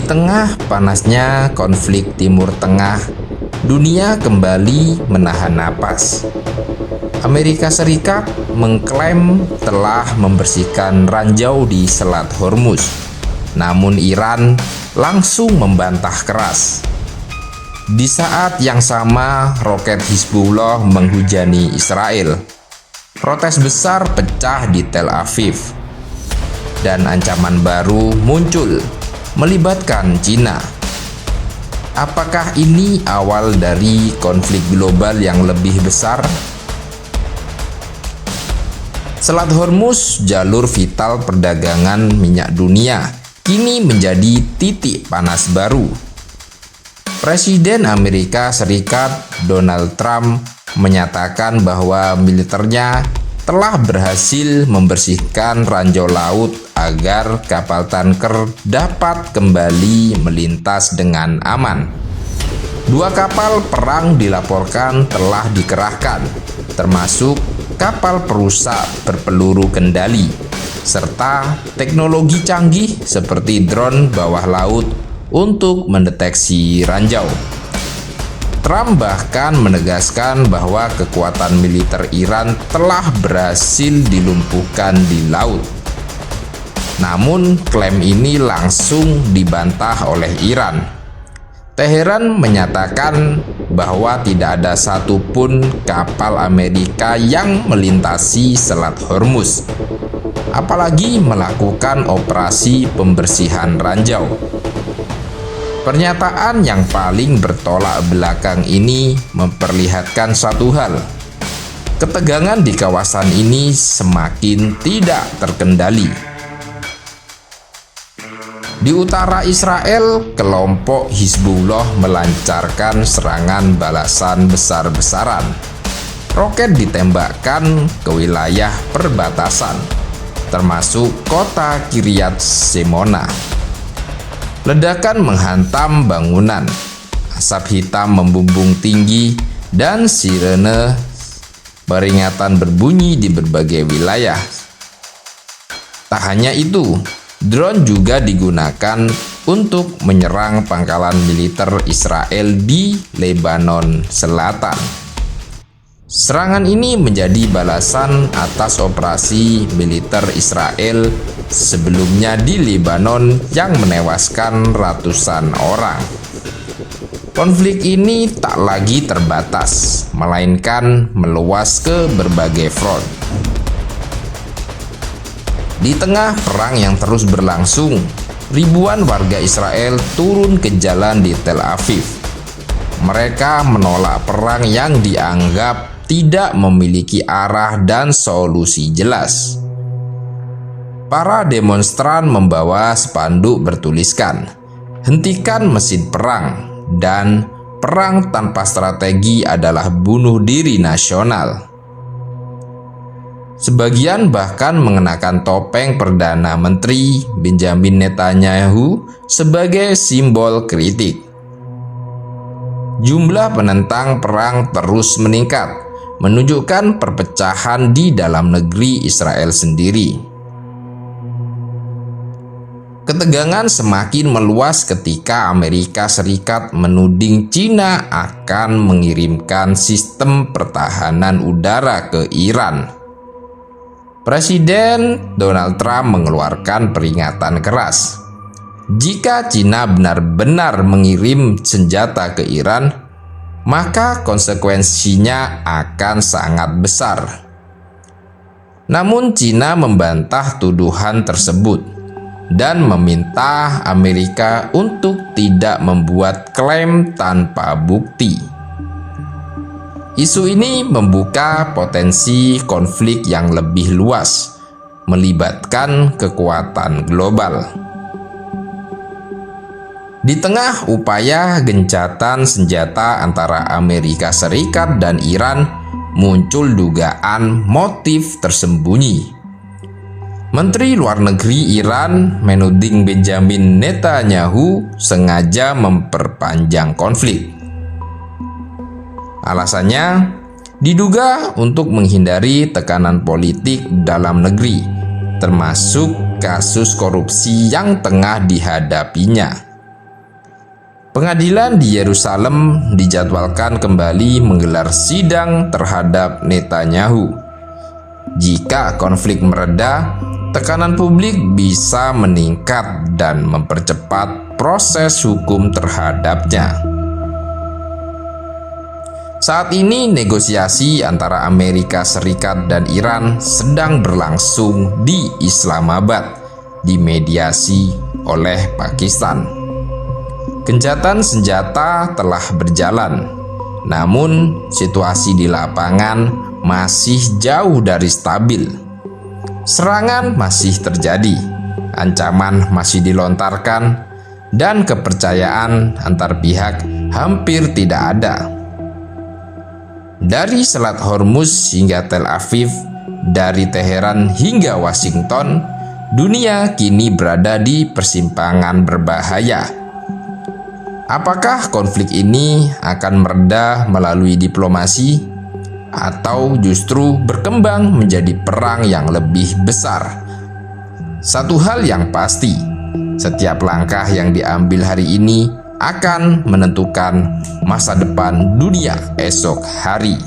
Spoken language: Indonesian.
tengah panasnya konflik Timur Tengah, dunia kembali menahan napas. Amerika Serikat mengklaim telah membersihkan ranjau di Selat Hormuz, namun Iran langsung membantah keras. Di saat yang sama, roket Hizbullah menghujani Israel. Protes besar pecah di Tel Aviv, dan ancaman baru muncul melibatkan Cina. Apakah ini awal dari konflik global yang lebih besar? Selat Hormuz, jalur vital perdagangan minyak dunia, kini menjadi titik panas baru. Presiden Amerika Serikat Donald Trump menyatakan bahwa militernya telah berhasil membersihkan ranjau laut agar kapal tanker dapat kembali melintas dengan aman. 2 kapal perang dilaporkan telah dikerahkan, termasuk kapal perusak berpeluru kendali, serta teknologi canggih seperti drone bawah laut untuk mendeteksi ranjau. Trump bahkan menegaskan bahwa kekuatan militer Iran telah berhasil dilumpuhkan di laut. Namun, klaim ini langsung dibantah oleh Iran. Teheran menyatakan bahwa tidak ada satupun kapal Amerika yang melintasi Selat Hormuz, apalagi melakukan operasi pembersihan ranjau. Pernyataan yang paling bertolak belakang ini memperlihatkan satu hal. Ketegangan di kawasan ini semakin tidak terkendali. Di utara Israel, kelompok Hizbullah melancarkan serangan balasan besar-besaran. Roket ditembakkan ke wilayah perbatasan, termasuk kota Kiryat Shemona. Ledakan menghantam bangunan, asap hitam membumbung tinggi, dan sirene peringatan berbunyi di berbagai wilayah. Tak hanya itu, drone juga digunakan untuk menyerang pangkalan militer Israel di Lebanon Selatan. Serangan ini menjadi balasan atas operasi militer Israel sebelumnya di Lebanon yang menewaskan ratusan orang. Konflik ini tak lagi terbatas, melainkan meluas ke berbagai front. Di tengah perang yang terus berlangsung, ribuan warga Israel turun ke jalan di Tel Aviv. Mereka menolak perang yang dianggap tidak memiliki arah dan solusi jelas. Para demonstran membawa spanduk bertuliskan, "Hentikan mesin perang," dan "Perang tanpa strategi adalah bunuh diri nasional." Sebagian bahkan mengenakan topeng Perdana Menteri Benjamin Netanyahu sebagai simbol kritik. Jumlah penentang perang terus meningkat, menunjukkan perpecahan di dalam negeri Israel sendiri. Ketegangan semakin meluas ketika Amerika Serikat menuding Cina akan mengirimkan sistem pertahanan udara ke Iran. Presiden Donald Trump mengeluarkan peringatan keras. Jika Cina benar-benar mengirim senjata ke Iran, maka konsekuensinya akan sangat besar. Namun Cina membantah tuduhan tersebut dan meminta Amerika untuk tidak membuat klaim tanpa bukti. Isu ini membuka potensi konflik yang lebih luas, melibatkan kekuatan global. Di tengah upaya gencatan senjata antara Amerika Serikat dan Iran, muncul dugaan motif tersembunyi. Menteri Luar Negeri Iran menuding Benjamin Netanyahu sengaja memperpanjang konflik. Alasannya, diduga untuk menghindari tekanan politik dalam negeri, termasuk kasus korupsi yang tengah dihadapinya. Pengadilan di Yerusalem dijadwalkan kembali menggelar sidang terhadap Netanyahu. Jika konflik mereda, tekanan publik bisa meningkat dan mempercepat proses hukum terhadapnya. Saat ini negosiasi antara Amerika Serikat dan Iran sedang berlangsung di Islamabad, dimediasi oleh Pakistan. Gencatan senjata telah berjalan, namun situasi di lapangan masih jauh dari stabil. Serangan masih terjadi, ancaman masih dilontarkan, dan kepercayaan antar pihak hampir tidak ada. Dari Selat Hormuz hingga Tel Aviv, dari Teheran hingga Washington, dunia kini berada di persimpangan berbahaya. Apakah konflik ini akan mereda melalui diplomasi, atau justru berkembang menjadi perang yang lebih besar? Satu hal yang pasti, setiap langkah yang diambil hari ini akan menentukan masa depan dunia esok hari.